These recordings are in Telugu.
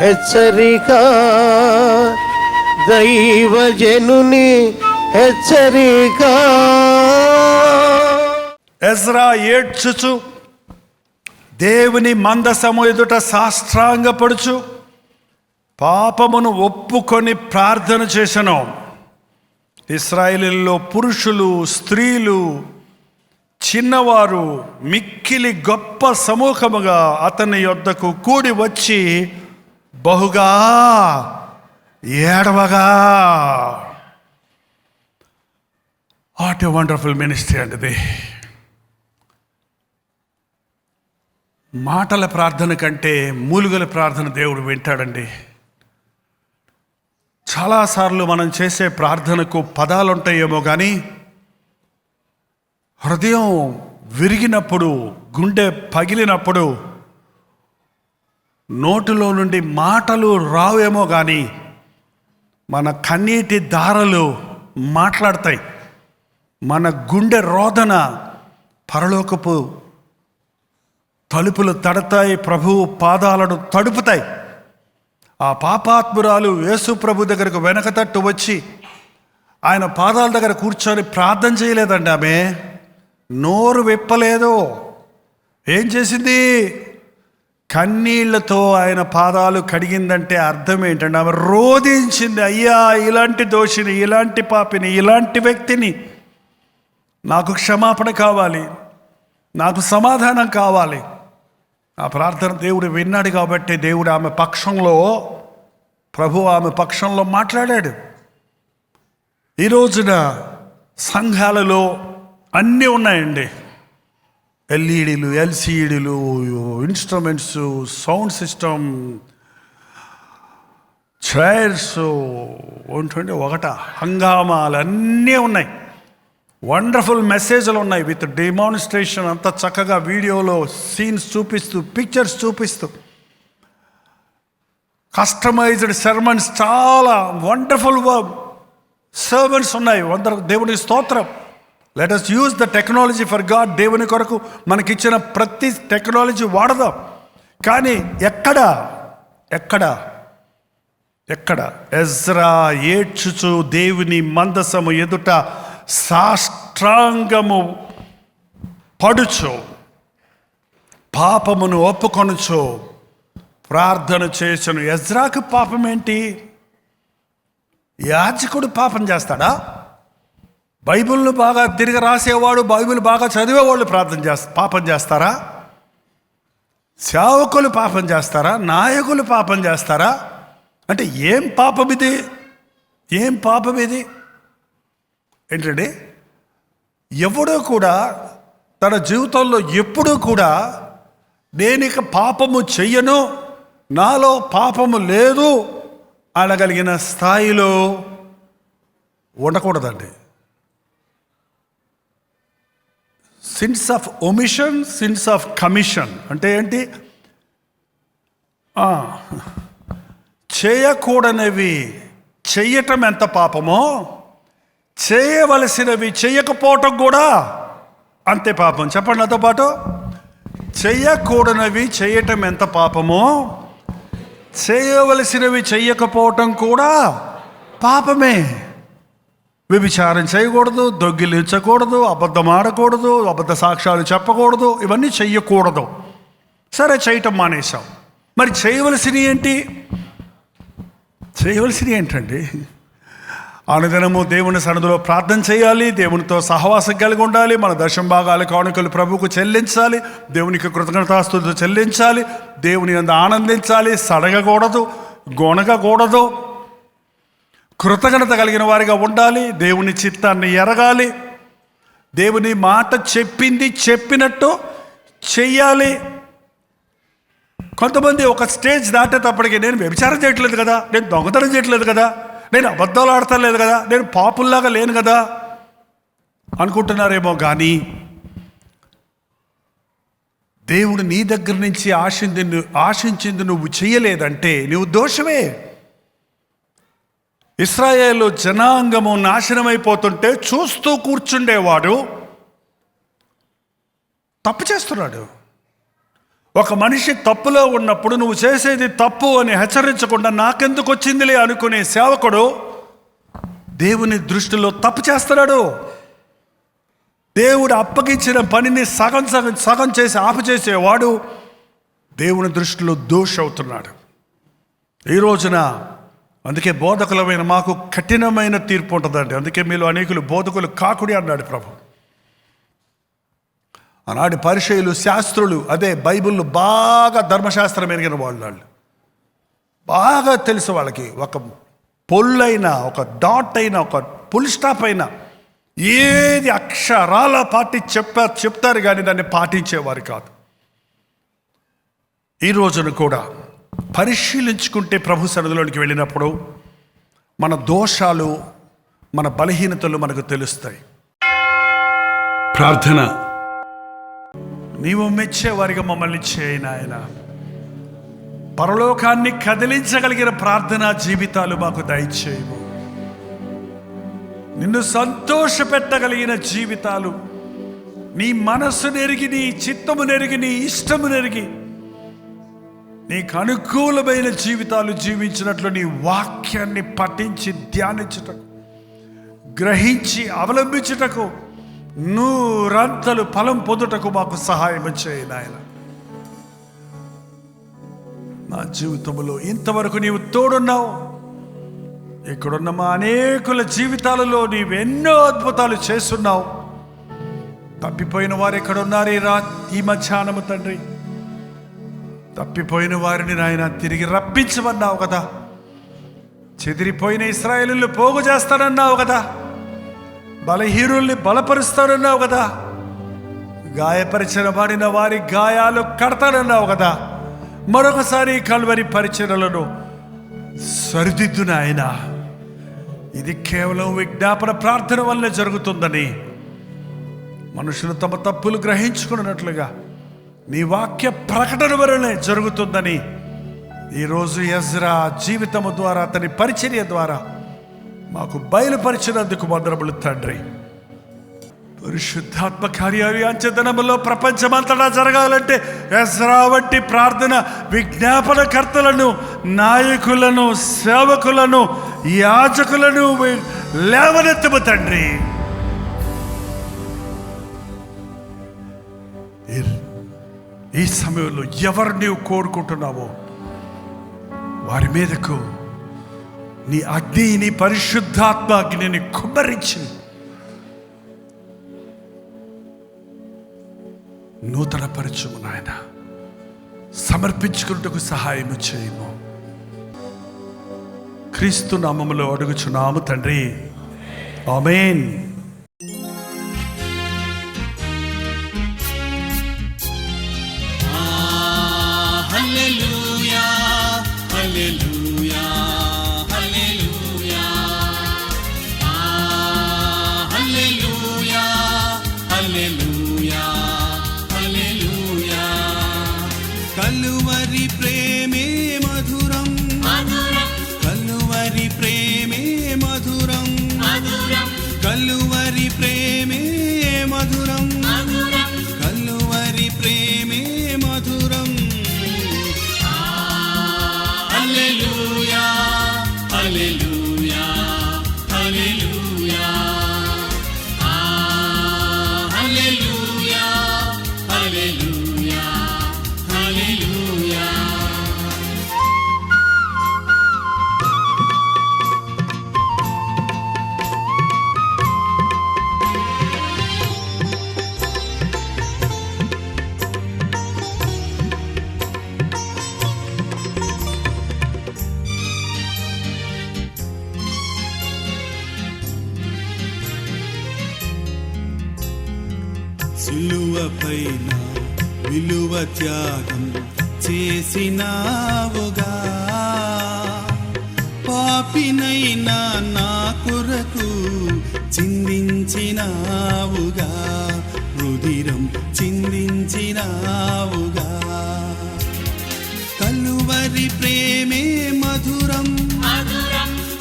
హెచ్చరిక, దైవజనుని హెచ్చరిక. ఎజ్రా ఏడ్చుచు దేవుని మందసము ఎదుట సాష్టాంగపడుచు పాపమును ఒప్పుకొని ప్రార్థన చేసెను. ఇశ్రాయేలులో పురుషులు, స్త్రీలు, చిన్నవారు మిక్కిలి గొప్ప సమూహముగా అతని యొద్దకు కూడి వచ్చి బహుగా ఏడవగా. వాట్ ఎ వండర్ఫుల్ మినిస్ట్రీ అండి ఇది. మాటల ప్రార్థన కంటే మూలుగల ప్రార్థన దేవుడు వింటాడండి. చాలాసార్లు మనం చేసే ప్రార్థనకు పదాలు ఉంటాయేమో కానీ హృదయం విరిగినప్పుడు, గుండె పగిలినప్పుడు నోటిలో నుండి మాటలు రావేమో కానీ మన కన్నీటి దారలు మాట్లాడతాయి. మన గుండె రోదన పరలోకపు తలుపులు తడతాయి, ప్రభువు పాదాలను తడుపుతాయి. ఆ పాపాత్మురాలు యేసు ప్రభు దగ్గరకు వెనక తట్టు వచ్చి ఆయన పాదాల దగ్గర కూర్చొని ప్రార్థన చేయలేదండి. ఆమె నోరు విప్పలేదు. ఏం చేసింది? కన్నీళ్లతో ఆయన పాదాలు కడిగిందంటే అర్థం ఏంటంటే ఆమె రోధించింది, అయ్యా ఇలాంటి దోషిని, ఇలాంటి పాపిని, ఇలాంటి వ్యక్తిని, నాకు క్షమాపణ కావాలి, నాకు సమాధానం కావాలి. ఆ ప్రార్థన దేవుడు విన్నాడు కాబట్టి దేవుడు ఆమె పక్షంలో, ప్రభు ఆమె పక్షంలో మాట్లాడాడు. ఈ రోజున సంఘాలలో అన్నీ ఉన్నాయండి. ఎల్ఈడీలు, ఎల్సిఈడీలు, ఇన్స్ట్రుమెంట్స్, సౌండ్ సిస్టమ్, చైర్స్, హంగామాలు అన్నీ ఉన్నాయి. వండర్ఫుల్ మెసేజ్లు ఉన్నాయి విత్ డెమాన్స్ట్రేషన్. అంత చక్కగా వీడియోలో సీన్స్ చూపిస్తూ, పిక్చర్స్ చూపిస్తూ, కస్టమైజ్డ్ సెర్మన్స్, చాలా వండర్ఫుల్ సర్మన్స్ ఉన్నాయి. దేవుని స్తోత్రం. Let us use the technology for God. దేవుని కొరకు మనకిచ్చిన ప్రతి టెక్నాలజీ వాడదాం. కానీ ఎక్కడ ఎజ్రా ఏడ్చుచు దేవుని మందసము ఎదుట సాష్టాంగము పడుచు పాపమును ఒప్పుకొనుచు ప్రార్థన చేసెను. ఎజ్రాకు పాపం ఏంటి? యాజకుడు పాపం చేస్తాడా? బైబిల్ను బాగా తిరిగి రాసేవాడు, బైబిల్ బాగా చదివేవాళ్ళు పాపం చేస్తారా? సేవకులు పాపం చేస్తారా? నాయకులు పాపం చేస్తారా? అంటే ఏం పాపం ఇది? ఏంటండి? ఎవడో కూడా తన జీవితంలో ఎప్పుడూ కూడా నేనిక పాపము చెయ్యను, నాలో పాపము లేదు అనగలిగిన స్థాయిలో ఉండకూడదండి. Since of omission, since of commission అంటే ఏంటి? చేయకూడనివి చెయ్యటం ఎంత పాపమో, చేయవలసినవి చెయ్యకపోవటం కూడా అంతే పాపం. చెప్పండి నాతో పాటు. చెయ్యకూడనివి చేయటం ఎంత పాపమో, చేయవలసినవి చెయ్యకపోవటం కూడా పాపమే. వ్యభిచారం చేయకూడదు, దొంగిలించకూడదు, అబద్ధం ఆడకూడదు, అబద్ధ సాక్ష్యాలు చెప్పకూడదు, ఇవన్నీ చెయ్యకూడదు. సరే, చేయటం మానేశాం. మరి చేయవలసినవి ఏంటండి? అనుదినము దేవుని సన్నిధిలో ప్రార్థన చేయాలి, దేవునితో సహవాసం కలిగి ఉండాలి, మన దశమ భాగాలు కానుకలు ప్రభువుకు చెల్లించాలి, దేవునికి కృతజ్ఞతాస్తుతులు చెల్లించాలి, దేవుని యందు ఆనందించాలి, సడగకూడదు, గొనగకూడదు, కృతజ్ఞత కలిగిన వారిగా ఉండాలి, దేవుని చిత్తాన్ని ఎరగాలి, దేవుని మాట చెప్పింది చెప్పినట్టు చెయ్యాలి. కొంతమంది ఒక స్టేజ్ దాటేటప్పటికి నేను వ్యభిచారం చేయట్లేదు కదా, నేను దొంగతనం చేయట్లేదు కదా, నేను అబద్ధాలు ఆడతలేదు కదా, నేను పాపుల్లాగా లేను కదా అనుకుంటున్నారేమో. కానీ దేవుడు నీ దగ్గర నుంచి ఆశించింది నువ్వు చేయలేదంటే నువ్వు దోషమే. ఇశ్రాయేలు జనాంగము నాశనమైపోతుంటే చూస్తూ కూర్చుండేవాడు తప్పు చేస్తున్నాడు. ఒక మనిషి తప్పులో ఉన్నప్పుడు నువ్వు చేసేది తప్పు అని హెచ్చరించకుండా నాకెందుకు వచ్చిందిలే అనుకునే సేవకుడు దేవుని దృష్టిలో తప్పు చేస్తున్నాడు. దేవుడు అప్పగించిన పనిని సగం చేసి ఆపుచేసేవాడు దేవుని దృష్టిలో దోషి అవుతున్నాడు. ఈ రోజున అందుకే బోధకులమైన మాకు కఠినమైన తీర్పు ఉంటుందండి. అందుకే మీలో అనేకులు బోధకులు కాకుడి అన్నాడు ప్రభు. ఆనాడు పరిచయులు, శాస్త్రులు, అదే బైబిల్ బాగా ధర్మశాస్త్రం ఎరిగిన వాళ్ళు బాగా తెలుసు వాళ్ళకి. ఒక పొల్లైనా, ఒక డాట్ అయినా, ఒక ఫుల్ స్టాప్ అయినా ఏది అక్షరాల చెప్తారు కానీ దాన్ని పాటించేవారు కాదు. ఈ రోజున కూడా పరిశీలించుకుంటే ప్రభు సన్నిధిలోనికి వెళ్ళినప్పుడు మన దోషాలు, మన బలహీనతలు మనకు తెలుస్తాయి. ప్రార్థన. నీవు మెచ్చేవారిగా మమ్మల్ని చేయి నాయన. పరలోకాన్ని కదిలించగలిగిన ప్రార్థనా జీవితాలు మాకు దయచేయము. నిన్ను సంతోషపెట్టగలిగిన జీవితాలు, నీ మనస్సు నెరిగి, నీ చిత్తము నెరిగి, నీ ఇష్టము నెరిగి, నీకు అనుకూలమైన జీవితాలు జీవించినట్లు నీ వాక్యాన్ని పఠించి ధ్యానించుటకు, గ్రహించి అవలంబించుటకు, నూరంతలు ఫలం పొందుటకు మాకు సహాయం చేయి నాయన. నా జీవితంలో ఇంతవరకు నీవు తోడున్నావు. ఇక్కడున్న మా అనేకుల జీవితాలలో నీవెన్నో అద్భుతాలు చేస్తున్నావు. తప్పిపోయిన వారు ఎక్కడ ఉన్నారు ఈ మధ్యాహ్నము తండ్రి? తప్పిపోయిన వారిని నాయన తిరిగి రప్పించమన్నావు కదా. చెదిరిపోయిన ఇశ్రాయేలుల్ని పోగు చేస్తానన్నావు కదా. బలహీనుల్ని బలపరుస్తానన్నావు కదా. గాయపరిచిన వాడిన వారి గాయాలు కడతానన్నావు కదా. మరొకసారి కల్వరి పరిచర్యలను సరిదిద్దు నాయన. ఇది కేవలం విజ్ఞాపన ప్రార్థన వల్లే జరుగుతుందని, మనుషులు తమ తప్పులు గ్రహించుకున్నట్లుగా నీ వాక్య ప్రకటన వలనే జరుగుతుందని ఈరోజు ఎజ్రా జీవితము ద్వారా, అతని పరిచర్య ద్వారా మాకు బయలుపరిచినందుకు వందనములు తండ్రి. పరిశుద్ధాత్మ కార్యాలు అంచెదనములో ప్రపంచమంతటా జరగాలంటే ఎజ్రా వంటి ప్రార్థన విజ్ఞాపనకర్తలను, నాయకులను, సేవకులను, యాజకులను లేవనెత్తము తండ్రి. ఈ సమయంలో ఎవరు నీవు కోరుకుంటున్నావో వారి మీదకు నీ అగ్ని, నీ పరిశుద్ధాత్మ అగ్నిని కుమ్మరించి నూతన పరచుము నాయన. సమర్పించుకున్నట్టుకు సహాయము చేయము. క్రీస్తు నామములో అడుగుచున్నాము తండ్రి. ఆమేన్. కలువరి ప్రేమే మధురం, కలువరి ప్రేమే మధురం, కలువరి ప్రేమే మధురం, కలువరి ప్రేమే మధురం. హల్లెలూయా, హల్లెలూయా, హల్లెలూయా, హల్లెలూయా, హల్లెలూయా, హల్లెలూయా. సిలువపైన విలువ త్యాగం చేసినావుగా, పాపినైనా నా కొరకు చిందించినావుగా, రుధిరం చిందించినావుగా. కలువరి ప్రేమే మధురం,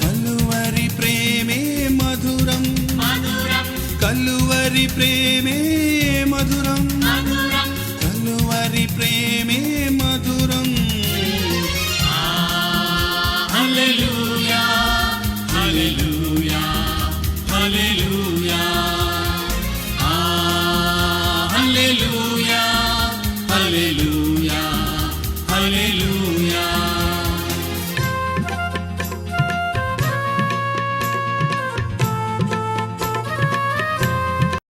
కలువరి ప్రేమే మధురం, కలువరి ప్రేమే మధురం, కలువరి ప్రేమ